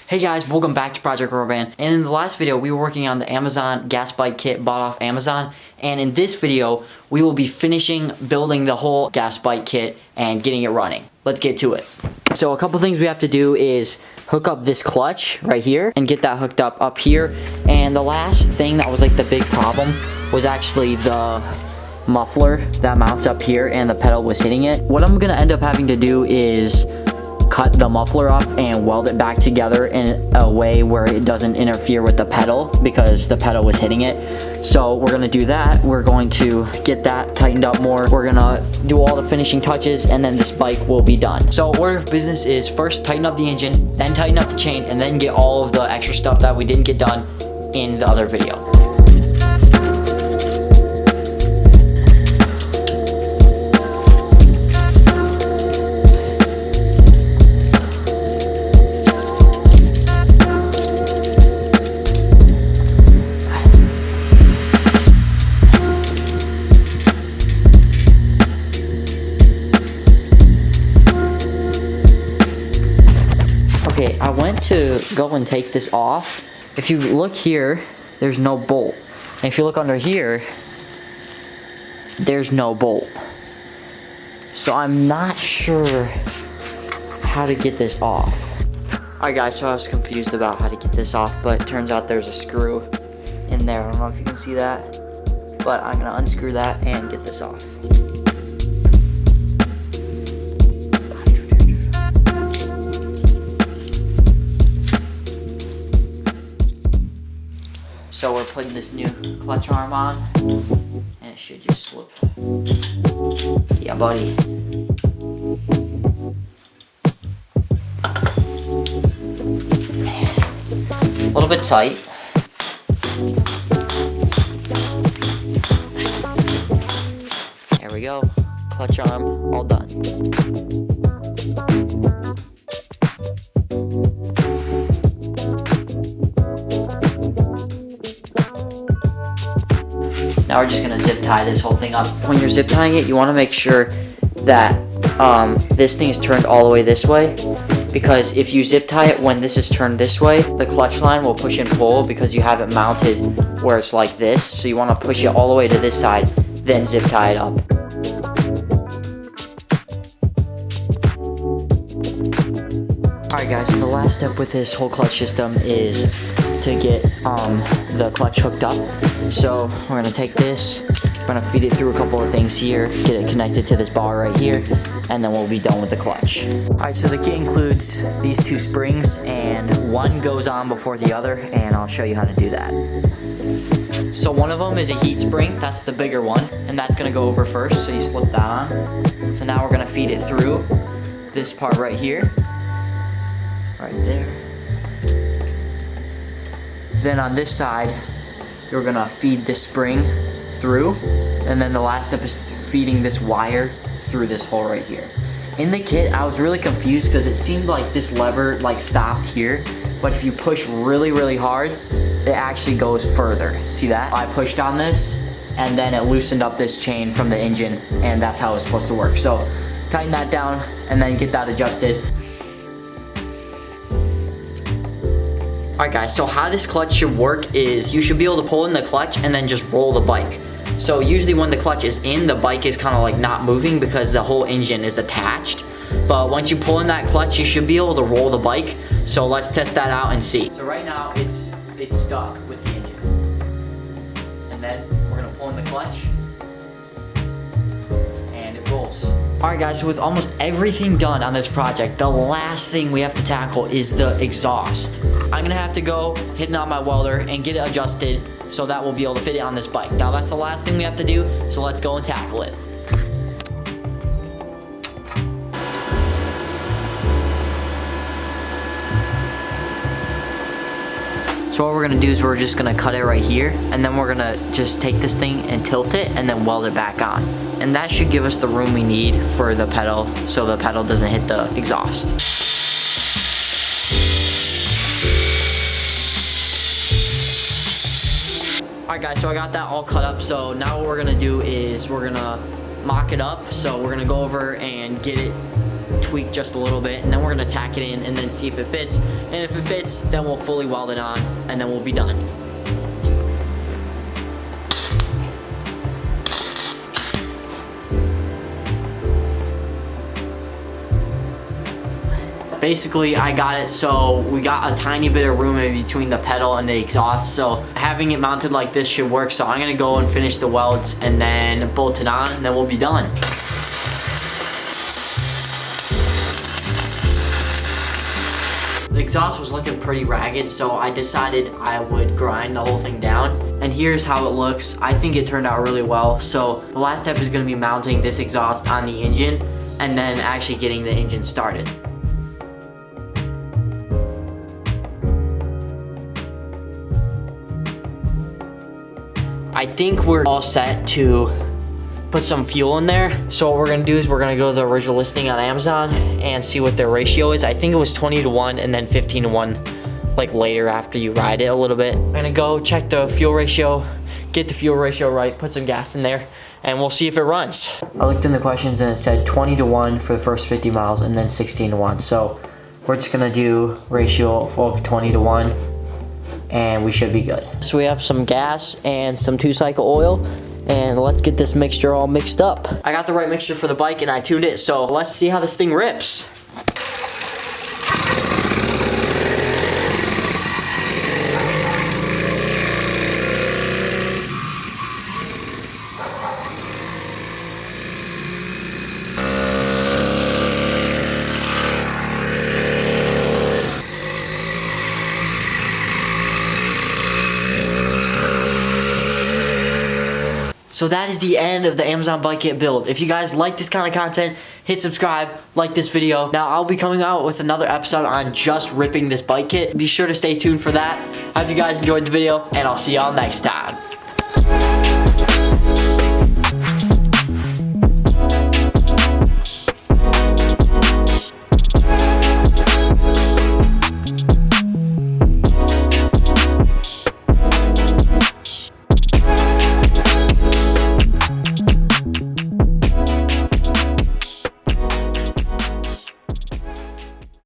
Hey guys, welcome back to Project Rubberband. And in the last video, we were working on the Amazon gas bike kit bought off Amazon. And in this video, we will be finishing building the whole gas bike kit and getting it running. Let's get to it. So a couple things we have to do is hook up this clutch right here and get that hooked up here. And the last thing that was like the big problem was actually the muffler that mounts up here and the pedal was hitting it. What I'm gonna end up having to do is cut the muffler up and weld it back together in a way where it doesn't interfere with the pedal because the pedal was hitting it. So we're gonna do that. We're going to get that tightened up more. We're gonna do all the finishing touches and then this bike will be done. So order of business is first tighten up the engine, then tighten up the chain, and then get all of the extra stuff that we didn't get done in the other video. Okay, I went to go and take this off. If you look here, there's no bolt. And if you look under here, there's no bolt. So I'm not sure how to get this off. Alright guys, so I was confused about how to get this off, but it turns out there's a screw in there. I don't know if you can see that, but I'm gonna unscrew that and get this off. So we're putting this new clutch arm on, and it should just slip. Yeah, buddy. A little bit tight. There we go. Clutch arm, all done. Now we're just gonna zip tie this whole thing up. When you're zip tying it, you wanna make sure that this thing is turned all the way this way, because if you zip tie it when this is turned this way, the clutch line will push and pull because you have it mounted where it's like this. So you wanna push it all the way to this side, then zip tie it up. Alright guys, so the last step with this whole clutch system is to get the clutch hooked up. So we're gonna take this, we're gonna feed it through a couple of things here, get it connected to this bar right here, and then we'll be done with the clutch. Alright, so the kit includes these two springs, and one goes on before the other, and I'll show you how to do that. So one of them is a heat spring, that's the bigger one, and that's gonna go over first, so you slip that on. So now we're gonna feed it through this part right here, right there. Then on this side, you're gonna feed this spring through, and then the last step is feeding this wire through this hole right here. In the kit, I was really confused because it seemed like this lever like stopped here, but if you push really, really hard, it actually goes further. See that? I pushed on this, and then it loosened up this chain from the engine, and that's how it's supposed to work. So tighten that down, and then get that adjusted. Alright guys, so how this clutch should work is you should be able to pull in the clutch and then just roll the bike. So usually when the clutch is in, the bike is kind of like not moving because the whole engine is attached. But once you pull in that clutch, you should be able to roll the bike. So let's test that out and see. So right now it's stuck with the engine. And then we're gonna pull in the clutch and it rolls. Alright guys, so with almost everything done on this project, the last thing we have to tackle is the exhaust. I'm gonna have to go hit it on my welder and get it adjusted so that we'll be able to fit it on this bike. Now that's the last thing we have to do, so let's go and tackle it. So what we're gonna do is we're just gonna cut it right here, and then we're gonna just take this thing and tilt it and then weld it back on. And that should give us the room we need for the pedal so the pedal doesn't hit the exhaust. Alright guys, so I got that all cut up, so now what we're gonna do is we're gonna mock it up. So we're gonna go over and get it tweak just a little bit, and then we're gonna tack it in and then see if it fits. And if it fits, then we'll fully weld it on, and then we'll be done. Basically, I got it so we got a tiny bit of room in between the pedal and the exhaust, so having it mounted like this should work. So I'm gonna go and finish the welds and then bolt it on, and then we'll be done. The exhaust was looking pretty ragged, so I decided I would grind the whole thing down. And here's how it looks. I think it turned out really well. So the last step is gonna be mounting this exhaust on the engine and then actually getting the engine started. I think we're all set to put some fuel in there. So what we're gonna do is we're gonna go to the original listing on Amazon and see what their ratio is. I think it was 20-1 and then 15-1 like later after you ride it a little bit. I'm gonna go check the fuel ratio, get the fuel ratio right, put some gas in there, and we'll see if it runs. I looked in the questions and it said 20-1 for the first 50 miles and then 16-1. So we're just gonna do ratio of 20-1. And we should be good. So we have some gas and some 2-cycle oil, and let's get this mixture all mixed up. I got the right mixture for the bike and I tuned it, so let's see how this thing rips. So that is the end of the Amazon Bike Kit build. If you guys like this kind of content, hit subscribe, like this video. Now I'll be coming out with another episode on just ripping this bike kit. Be sure to stay tuned for that. I hope you guys enjoyed the video, and I'll see y'all next time.